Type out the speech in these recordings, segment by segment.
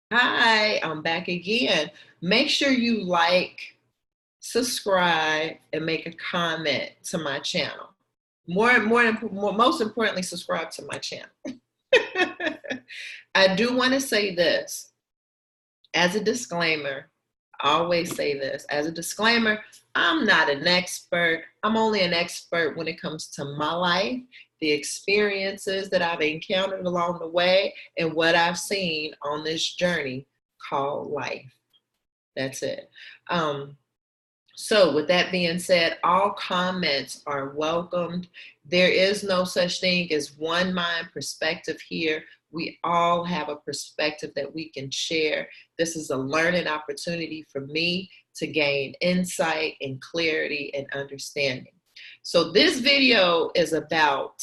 Hi, I'm back again. Make sure you like, subscribe, and make a comment to my channel. Most importantly, subscribe to my channel. I do want to say this as a disclaimer. I always say this as a disclaimer. I'm not an expert. I'm only an expert when it comes to my life, the experiences that I've encountered along the way, and what I've seen on this journey called life. That's it. So with that being said, all comments are welcomed. There is no such thing as one mind perspective here. We all have a perspective that we can share. This is a learning opportunity for me to gain insight and clarity and understanding. So this video is about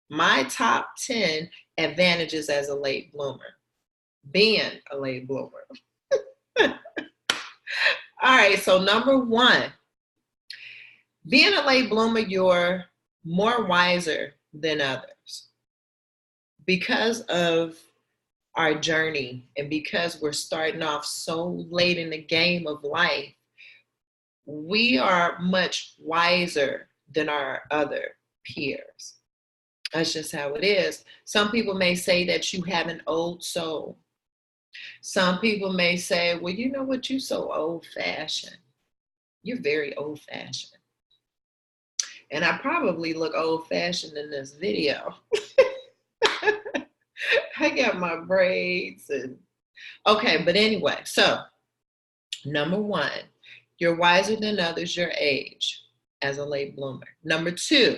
my top 10 advantages as a late bloomer, being a late bloomer. All right, so number one, being a late bloomer, you're more wiser than others. Because of our journey and because we're starting off so late in the game of life, we are much wiser than our other peers. That's just how it is. Some people may say that you have an old soul. Some people may say, well, you know what, you're so old-fashioned. You're very old-fashioned. And I probably look old-fashioned in this video. I got my braids and okay, but anyway, so number one, you're wiser than others your age as a late bloomer. Number two,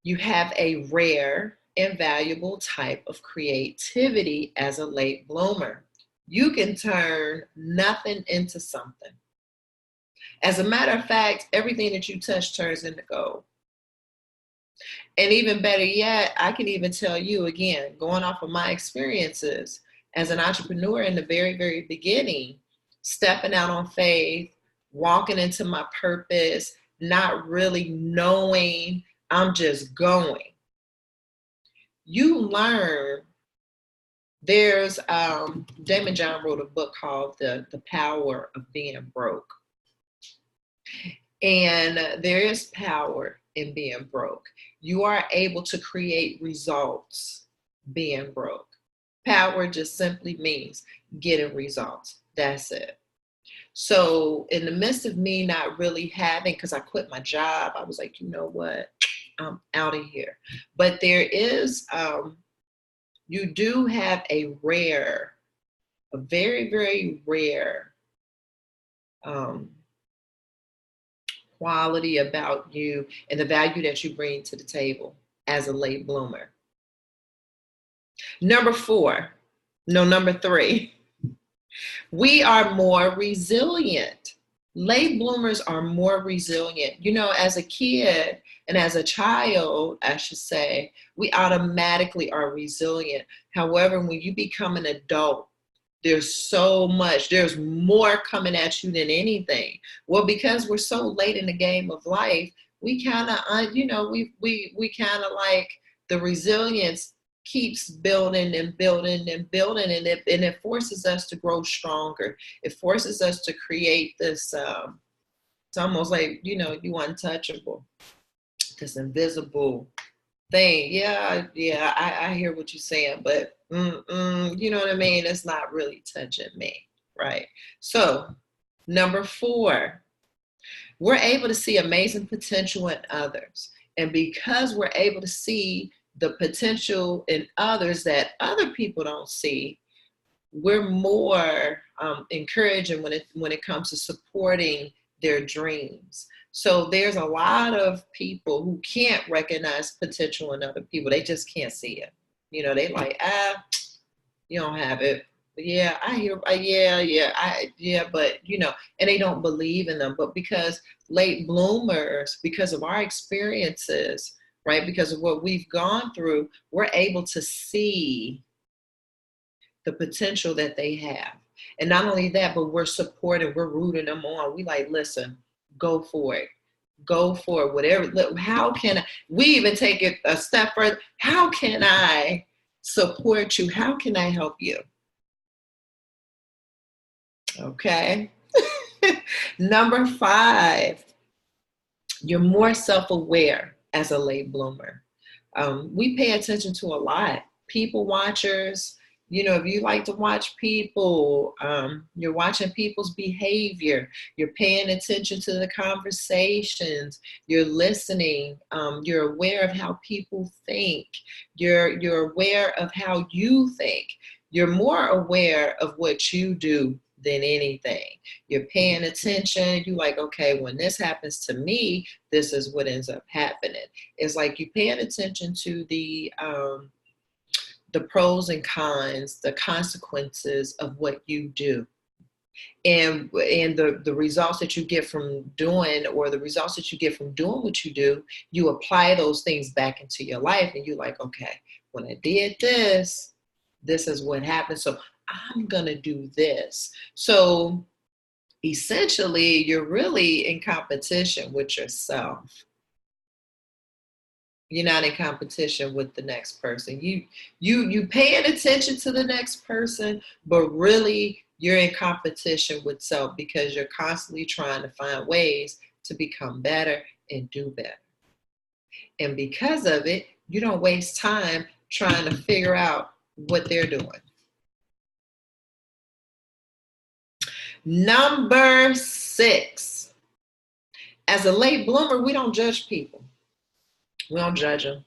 you have a rare and valuable type of creativity as a late bloomer. You can turn nothing into something. As a matter of fact, everything that you touch turns into gold. And even better yet, I can even tell you again, going off of my experiences as an entrepreneur in the very, very beginning, stepping out on faith, walking into my purpose, not really knowing, I'm just going. You learn. There's Damon John wrote a book called The Power of Being Broke. And there is power in being broke. You are able to create results being broke. Power just simply means getting results. That's it. So in the midst of me not really having, because I quit my job, I was like, you know what? I'm out of here. But there is, you do have a very, very rare quality about you and the value that you bring to the table as a late bloomer. Number three, we are more resilient. Late bloomers are more resilient. You know, as a kid and as a child, I should say, we automatically are resilient. However, when you become an adult, there's more coming at you than anything. Well, because we're so late in the game of life, we kind of, we kind of like the resilience keeps building and building and building, and it forces us to grow stronger. It forces us to create this, it's almost like, you untouchable, this invisible thing. Yeah, I hear what you're saying, but you know what I mean? It's not really touching me, right? So, number four, we're able to see amazing potential in others. And because we're able to see the potential in others that other people don't see, we're more encouraging when it comes to supporting their dreams. So there's a lot of people who can't recognize potential in other people. They just can't see it. They like, you don't have it. Yeah, I hear, but and they don't believe in them. But because late bloomers, because of our experiences, right, because of what we've gone through, we're able to see the potential that they have. And not only that, but we're supporting, we're rooting them on. We like, listen, go for it. Go for it. Whatever. How can I, we even take it a step further? How can I support you. How can I help you? Okay. Number 5, you're more self-aware as a late bloomer. We pay attention to a lot. People watchers, if you like to watch people, you're watching people's behavior, you're paying attention to the conversations, you're listening, you're aware of how people think, you're aware of how you think, you're more aware of what you do than anything. You're paying attention. You like, okay, when this happens to me, this is what ends up happening. It's like you paying attention to the pros and cons, the consequences of what you do. And the results that you get from doing, or the results that you get from doing what you do, you apply those things back into your life, and you're like, okay, when I did this, this is what happened. So I'm going to do this. So essentially, you're really in competition with yourself. You're not in competition with the next person. You paying attention to the next person, but really you're in competition with self, because you're constantly trying to find ways to become better and do better. And because of it, you don't waste time trying to figure out what they're doing. Number 6, as a late bloomer, we don't judge people. We don't judge them.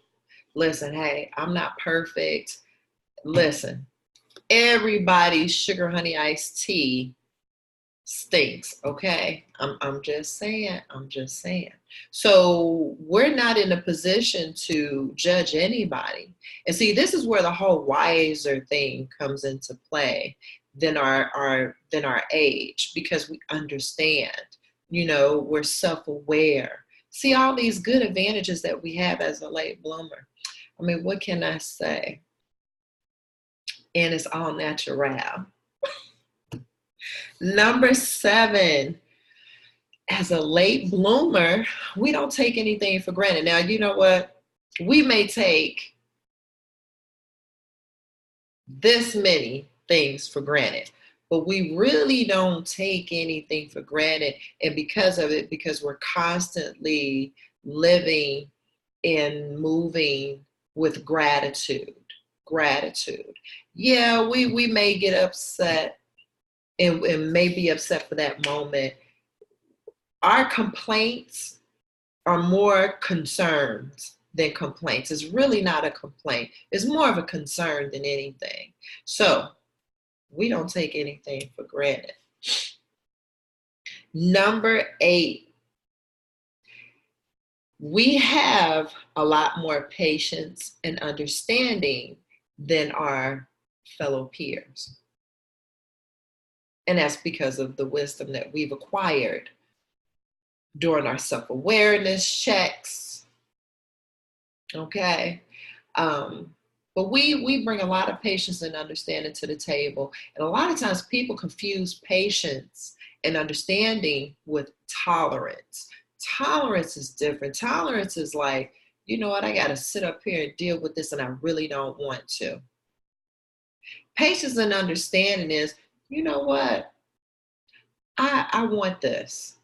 Listen, hey, I'm not perfect. Listen, everybody's sugar honey iced tea stinks, okay? I'm just saying. So we're not in a position to judge anybody. And see, this is where the whole wiser thing comes into play than our age, because we understand, we're self-aware. See all these good advantages that we have as a late bloomer. I mean, what can I say? And it's all natural. Number 7, as a late bloomer, we don't take anything for granted. Now, you know what? We may take this many things for granted, but we really don't take anything for granted. And because of it, because we're constantly living and moving with gratitude. Yeah, we may get upset and may be upset for that moment. Our complaints are more concerns than complaints. It's really not a complaint. It's more of a concern than anything. So we don't take anything for granted. Number 8, we have a lot more patience and understanding than our fellow peers. And that's because of the wisdom that we've acquired during our self-awareness checks. Okay. But we bring a lot of patience and understanding to the table. And a lot of times people confuse patience and understanding with tolerance. Tolerance is different. Tolerance is like, you know what, I got to sit up here and deal with this, and I really don't want to. Patience and understanding is, you know what, I want this.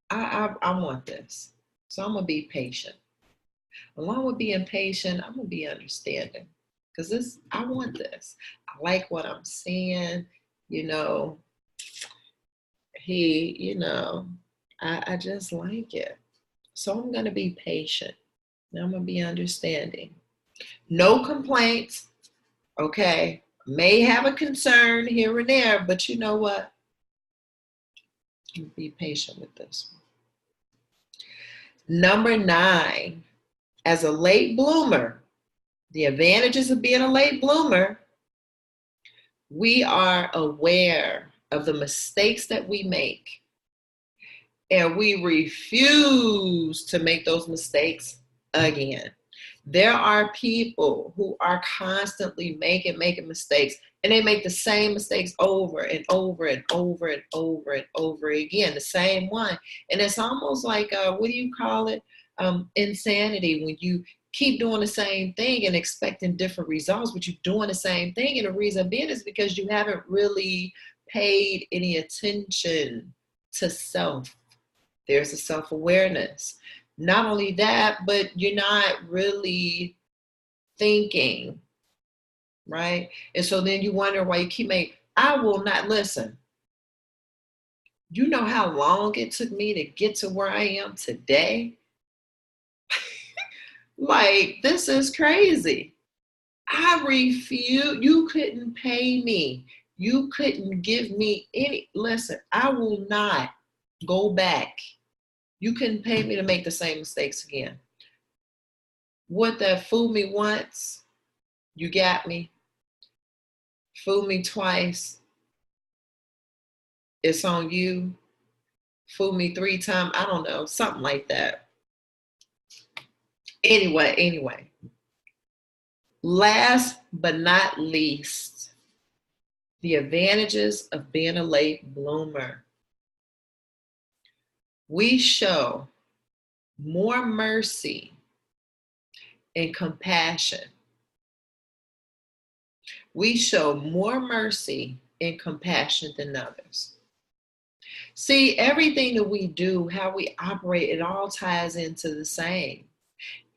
I want this. So I'm going to be patient. Along with being patient, I'm going to be understanding. Because I want this. I like what I'm seeing. I just like it. So I'm going to be patient. I'm going to be understanding. No complaints. Okay. May have a concern here and there, but you know what? Be patient with this one. Number 9, as a late bloomer, the advantages of being a late bloomer, we are aware of the mistakes that we make, and we refuse to make those mistakes again. There are people who are constantly making mistakes, and they make the same mistakes over and over and over and over and over again, the same one. And it's almost like, what do you call it? Insanity, when keep doing the same thing and expecting different results, but you're doing the same thing. And the reason being is because you haven't really paid any attention to self. There's a self-awareness. Not only that, but you're not really thinking, right? And so then you wonder why you keep making, I will not listen. You know how long it took me to get to where I am today? Like, this is crazy. I refuse. You couldn't pay me. You couldn't give me any. Listen, I will not go back. You couldn't pay me to make the same mistakes again. What that fooled me once, you got me. Fooled me twice, it's on you. Fooled me 3 times, I don't know, something like that. Anyway. Last but not least, the advantages of being a late bloomer. We show more mercy and compassion. We show more mercy and compassion than others. See, everything that we do, how we operate, it all ties into the same.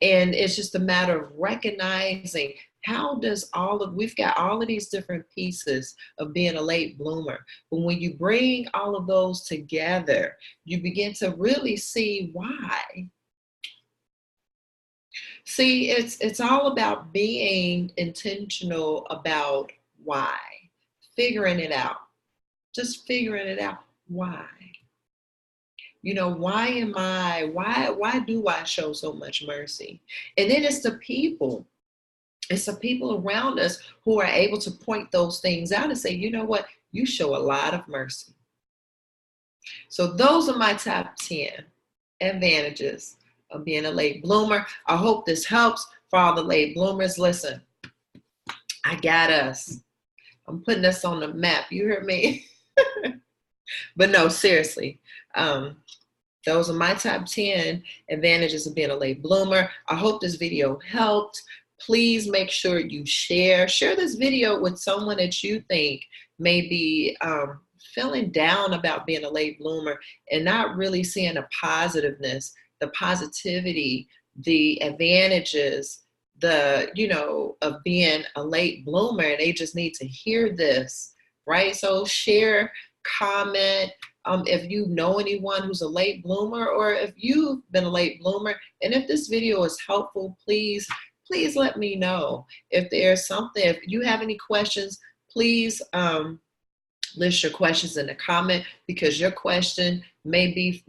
And it's just a matter of recognizing how does we've got all of these different pieces of being a late bloomer. But when you bring all of those together, you begin to really see why. See, it's all about being intentional about why, figuring it out, just figuring it out. Why? You know, why do I show so much mercy? And then it's the people around us who are able to point those things out and say, you know what, you show a lot of mercy. So those are my top 10 advantages of being a late bloomer. I hope this helps for all the late bloomers. Listen, I got us. I'm putting us on the map. You heard me? But no, seriously. Those are my top 10 advantages of being a late bloomer. I hope this video helped. Please make sure you share this video with someone that you think may be feeling down about being a late bloomer and not really seeing the positiveness, the positivity, the advantages, of being a late bloomer, and they just need to hear this, right? So share, comment, if you know anyone who's a late bloomer, or if you've been a late bloomer, and if this video is helpful, please let me know. If there's something, if you have any questions, please list your questions in the comment, because your question may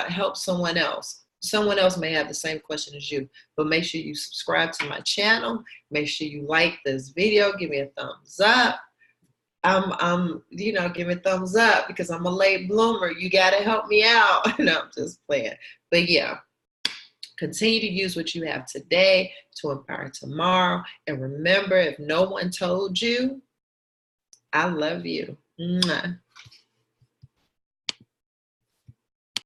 help someone else. Someone else may have the same question as you, but make sure you subscribe to my channel. Make sure you like this video. Give me a thumbs up. Give me a thumbs up because I'm a late bloomer. You got to help me out. No, I'm just playing. But yeah, continue to use what you have today to empower tomorrow. And remember, if no one told you, I love you. Mwah.